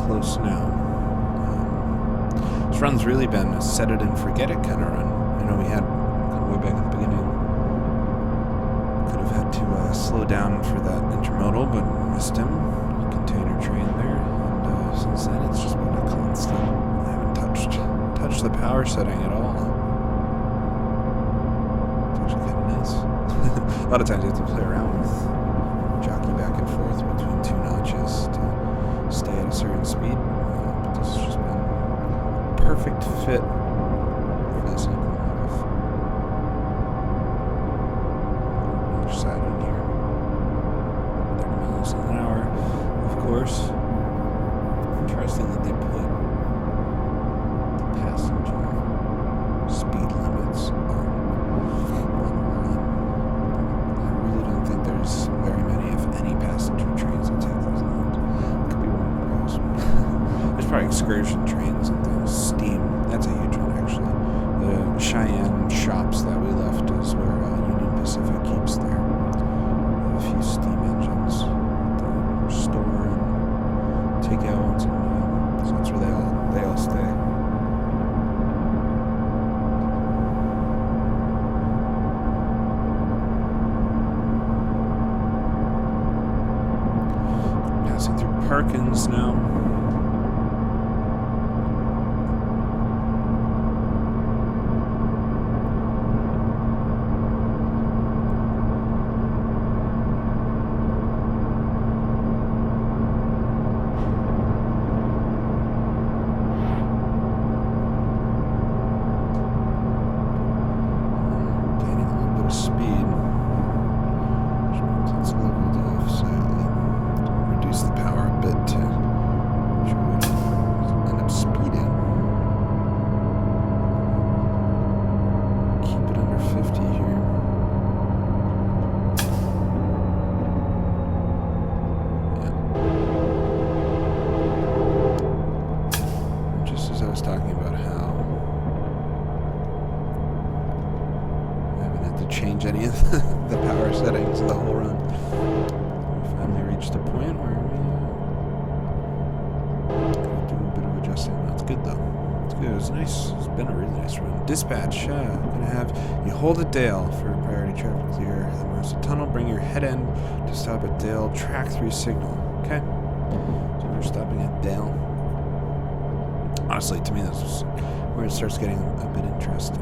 S1: Close now. This run's really been a set it and forget it kind of run. I know we had way back at the beginning. Could have had to slow down for that intermodal, but missed him. Container train there, and since then it's just been a constant. I haven't touched the power setting at all. It's actually kind of nice. A lot of times you have to play around with jockey back and forth between two notches to stay at a certain speed, but this has just been a perfect fit for this locomotive. Other side on here, 30 miles an hour, of course. Interesting that they put the passenger speed limits on the line. I really don't think there's very many, if any, passenger trains that take those lines. There's probably excursion trains and things. Steam, that's a huge one actually. The Cheyenne shops that we left is where Union Pacific keeps their a few steam engines that they store and take out once in a while. So that's where they all stay. Passing through Parkins now. to change any of the power settings the whole run. We finally reached a point where we gotta do a bit of adjusting. That's good though. It's good. It was nice. It's been a really nice run. Dispatch. Gonna have you hold at Dale for priority traffic clear. The Mercer Tunnel. Bring your head end to stop at Dale. Track 3 signal. Okay. So we're stopping at Dale. Honestly, to me, this is where it starts getting a bit interesting.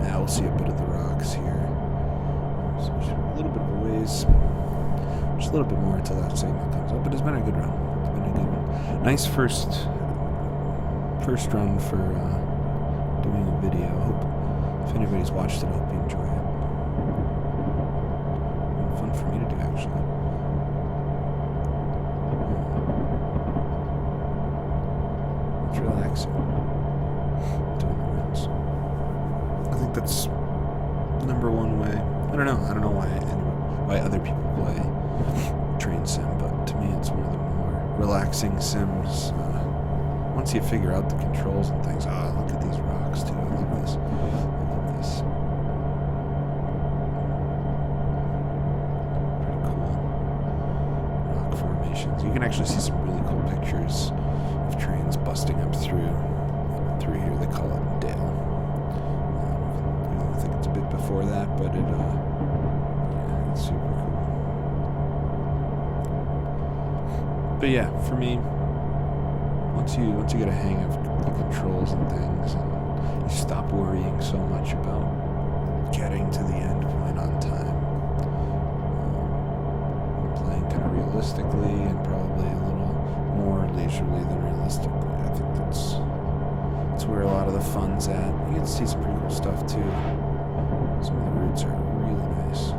S1: Yeah, we'll see a bit of the rocks here. So a little bit of a ways. Just a little bit more until that signal comes up. But it's been a good run. It's been a good one. Nice first run for doing a video. I hope if anybody's watched it, I hope you enjoy it. It's been fun for me to do, actually. It's relaxing. Doing the runs. I think that's number one way. I don't know why other people play train sim, but to me it's one of the more relaxing sims. Once you figure out the controls and things, look at these rocks too. I love this. Pretty cool rock formations. You can actually see some really cool pictures of trains busting up through here. They call it Dale. I think it's a bit before that, but yeah, it's super cool. But yeah, for me, once you get a hang of the controls and things, and you stop worrying so much about getting to the end point on time, playing kind of realistically and probably a little more leisurely than realistically. I think that's where a lot of the fun's at. You get to see some pretty cool stuff too. Some of the routes are really nice.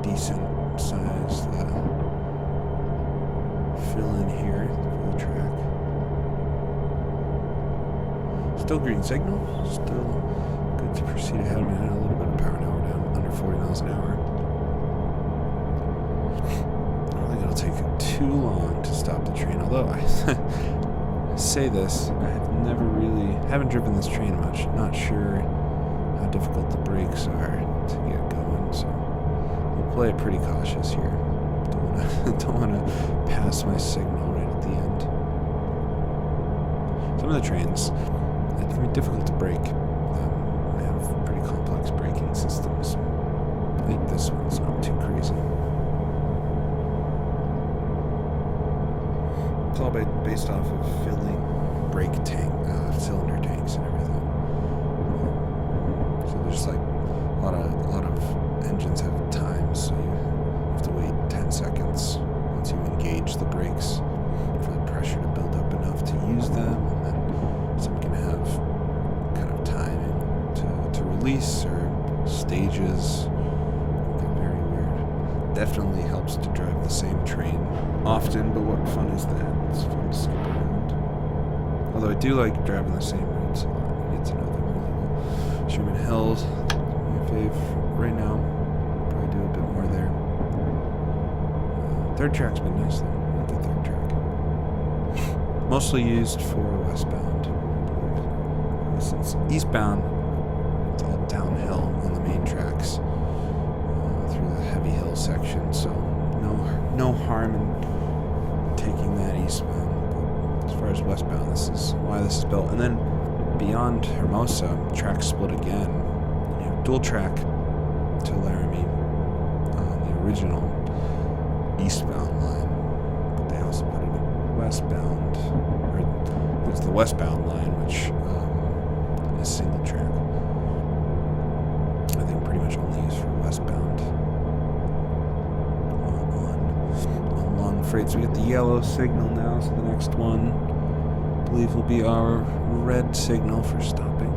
S1: Decent size fill in here for the track. Still green signal. Still good to proceed ahead. We had a little bit of power now. We're down under 40 miles an hour. I don't think it'll take too long to stop the train. Although I say this, I haven't driven this train much. Not sure how difficult the brakes are to get going. So play it pretty cautious here. Don't want to pass my signal right at the end. Some of the trains, it can be difficult to brake. They have pretty complex braking systems. I think this one's not too crazy. It's all based off of filling brake cylinder tanks and everything. So there's like a lot of engines have times, so you have to wait 10 seconds once you engage the brakes for the pressure to build up enough to use them, and then some can have kind of timing to release or stages. Get very weird. Definitely helps to drive the same train often, but what fun is that? It's fun to skip around. Although I do like driving the same routes a lot. You get to know them really well. Sherman Hills, my fave right now. Probably do a bit more there. Third track's been nice though. I like the third track. Mostly used for westbound. Since eastbound, it's all downhill on the main tracks through the heavy hill section. So no harm in taking that eastbound. But as far as westbound, this is why this is built. And then beyond Hermosa, tracks split again. You have dual track to Laramie on the original eastbound line, but they also put in a westbound, or there's the westbound line, which is single track. I think pretty much only used for westbound on long freight. So we get the yellow signal now, so the next one I believe will be our red signal for stopping.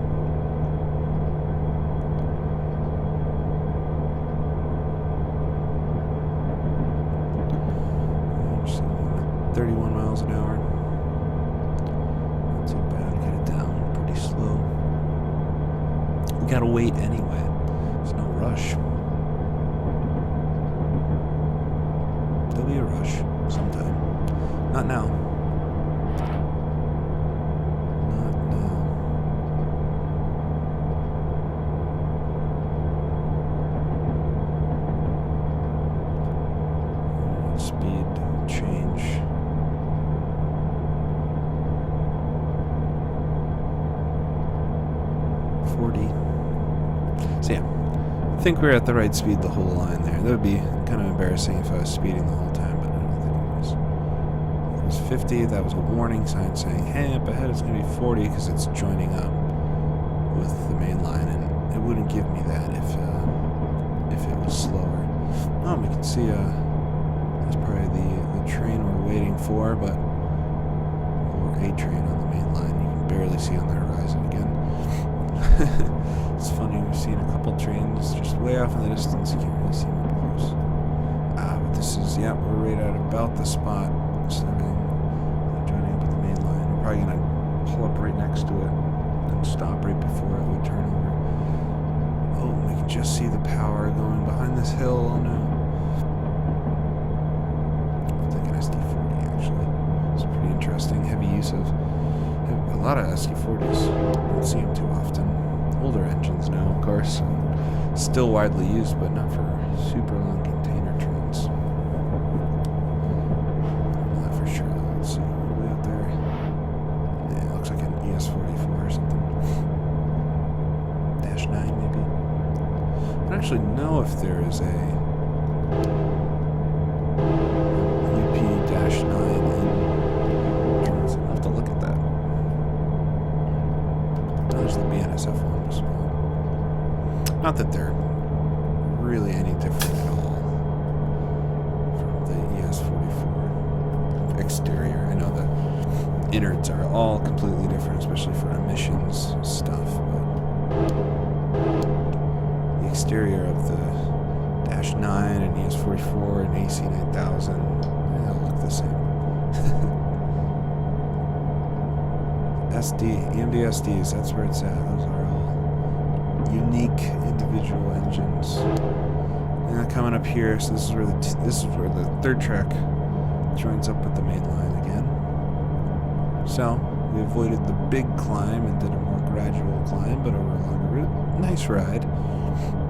S1: 31 miles an hour. Not too bad. Get it down pretty slow. We gotta wait anyway. There's no rush. There'll be a rush sometime. Not now. 40. So yeah, I think we're at the right speed the whole line there. That would be kind of embarrassing if I was speeding the whole time, but I don't think it was. It was 50. That was a warning sign saying, hey, up ahead it's going to be 40 because it's joining up with the main line, and it wouldn't give me that if it was slower. Oh, we can see that's probably the train we're waiting for, but or a train on the main line. You can barely see on the horizon again. It's funny, we've seen a couple trains just way off in the distance. You can't really see them up close. But this is, yeah, we're right at about the spot. So joining up with the main line. We're probably going to pull up right next to it and stop right before it would turn over. Oh, we can just see the power going behind this hill. Oh no. I think an SD40 actually. It's pretty interesting. Heavy use of a lot of SD40s. Don't see them too often. Older engines now, of course, and still widely used, but not for super long container trains. I don't know that for sure. Let's see. What are we out there? Yeah, it looks like an ES44 or something. -9 maybe. I don't actually know if there is a UP-9 in trains. I'll have to look at that. There's the BNSF one as well. Not that they're really any different at all from the ES44 exterior. I know the innards are all completely different, especially for emissions stuff, but the exterior of the -9 and ES44 and AC9000, they all look the same. EMD SDs, that's where it's at. Those are all unique individual engines. And then coming up here, so this is where the third track joins up with the main line again. So we avoided the big climb and did a more gradual climb, but over a longer route. Nice ride.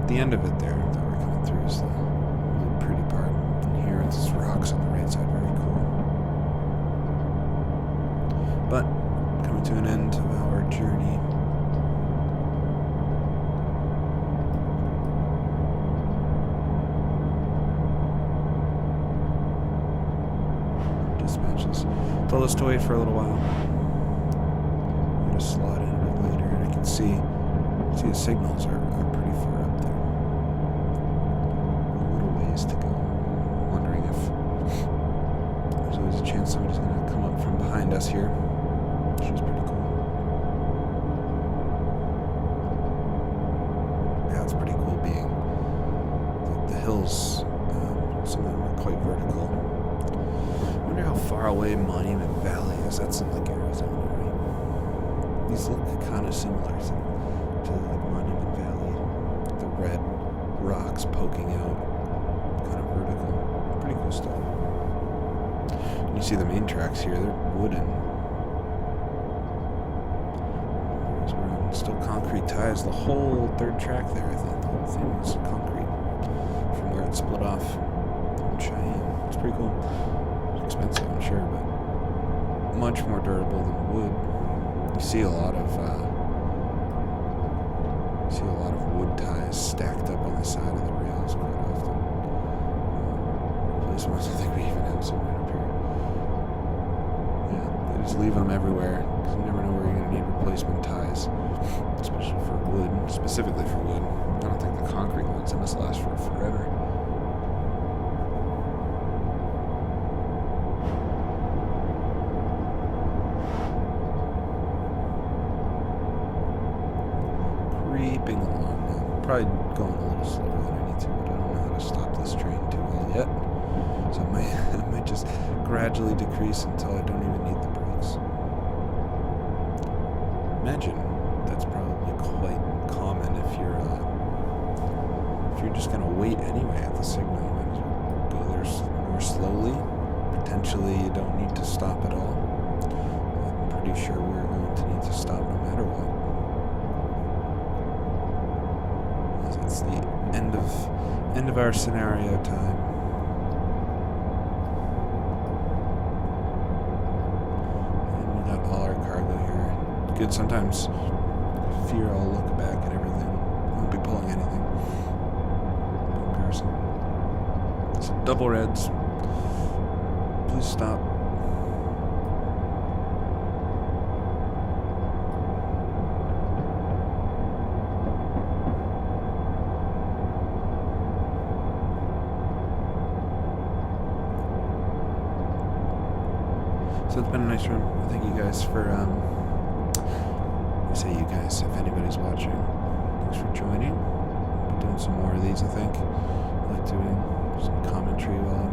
S1: The end of it there that we're coming through is the really pretty part. And here it's rocks on the right side, very cool. But coming to an end of our journey. Dispatches told us to wait for a little while. I'm going to slot in a bit later, and I can see the signals are pretty far up there. A little ways to go. I'm wondering if there's always a chance somebody's going to come up from behind us here. Which is pretty cool. Yeah, it's pretty cool being the hills. Some of them are quite vertical. I wonder how far away Monument Valley is. That's in like Arizona, right? These look kind of similar to like Monument Valley. The red rocks poking out, kind of vertical. Pretty cool stuff. And you see the main tracks here, they're wooden. Still concrete ties. The whole third track there, I think. The whole thing was concrete from where it split off in Cheyenne. It's pretty cool. It's expensive, I'm sure, but much more durable than wood. You see a lot of wood ties stacked up on the side of the rails quite often. Replacements, I think we even have some right up here. Yeah, they just leave them everywhere because you never know where you're going to need replacement ties. Especially for wood, specifically for wood. I don't think the concrete ones, they must last for forever. Creeping along now. Probably going a little slower than I need to, but I don't know how to stop this train too well yet. So I might just gradually decrease until I don't even need the brakes. Imagine. That's probably quite common if you're just going to wait anyway at the signal. You might as well go there more slowly. Potentially you don't need to stop at all. I'm pretty sure we're going to need to stop no matter what. It's the end of our scenario time. And we got all our cargo here. Good sometimes. here, I'll look back at everything. I won't be pulling anything. Embarrassing. So double reds. Please stop. So it's been a nice run. Thank you guys for, I say you guys, if anybody's watching. Thanks for joining. I'll be doing some more of these, I think. I like doing some commentary while I'm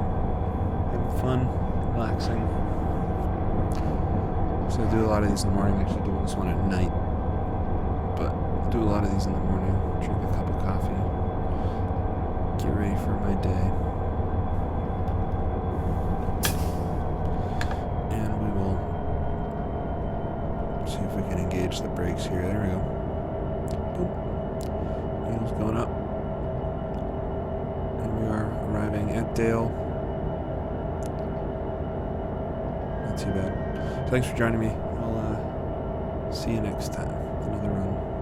S1: having fun, relaxing. So I do a lot of these in the morning. I'm actually doing this one at night. But I do a lot of these in the morning. Drink a cup of coffee. Get ready for my day. See if we can engage the brakes here. There we go. Boom. Wheels going up. And we are arriving at Dale. Not too bad. Thanks for joining me. I'll see you next time. Another run.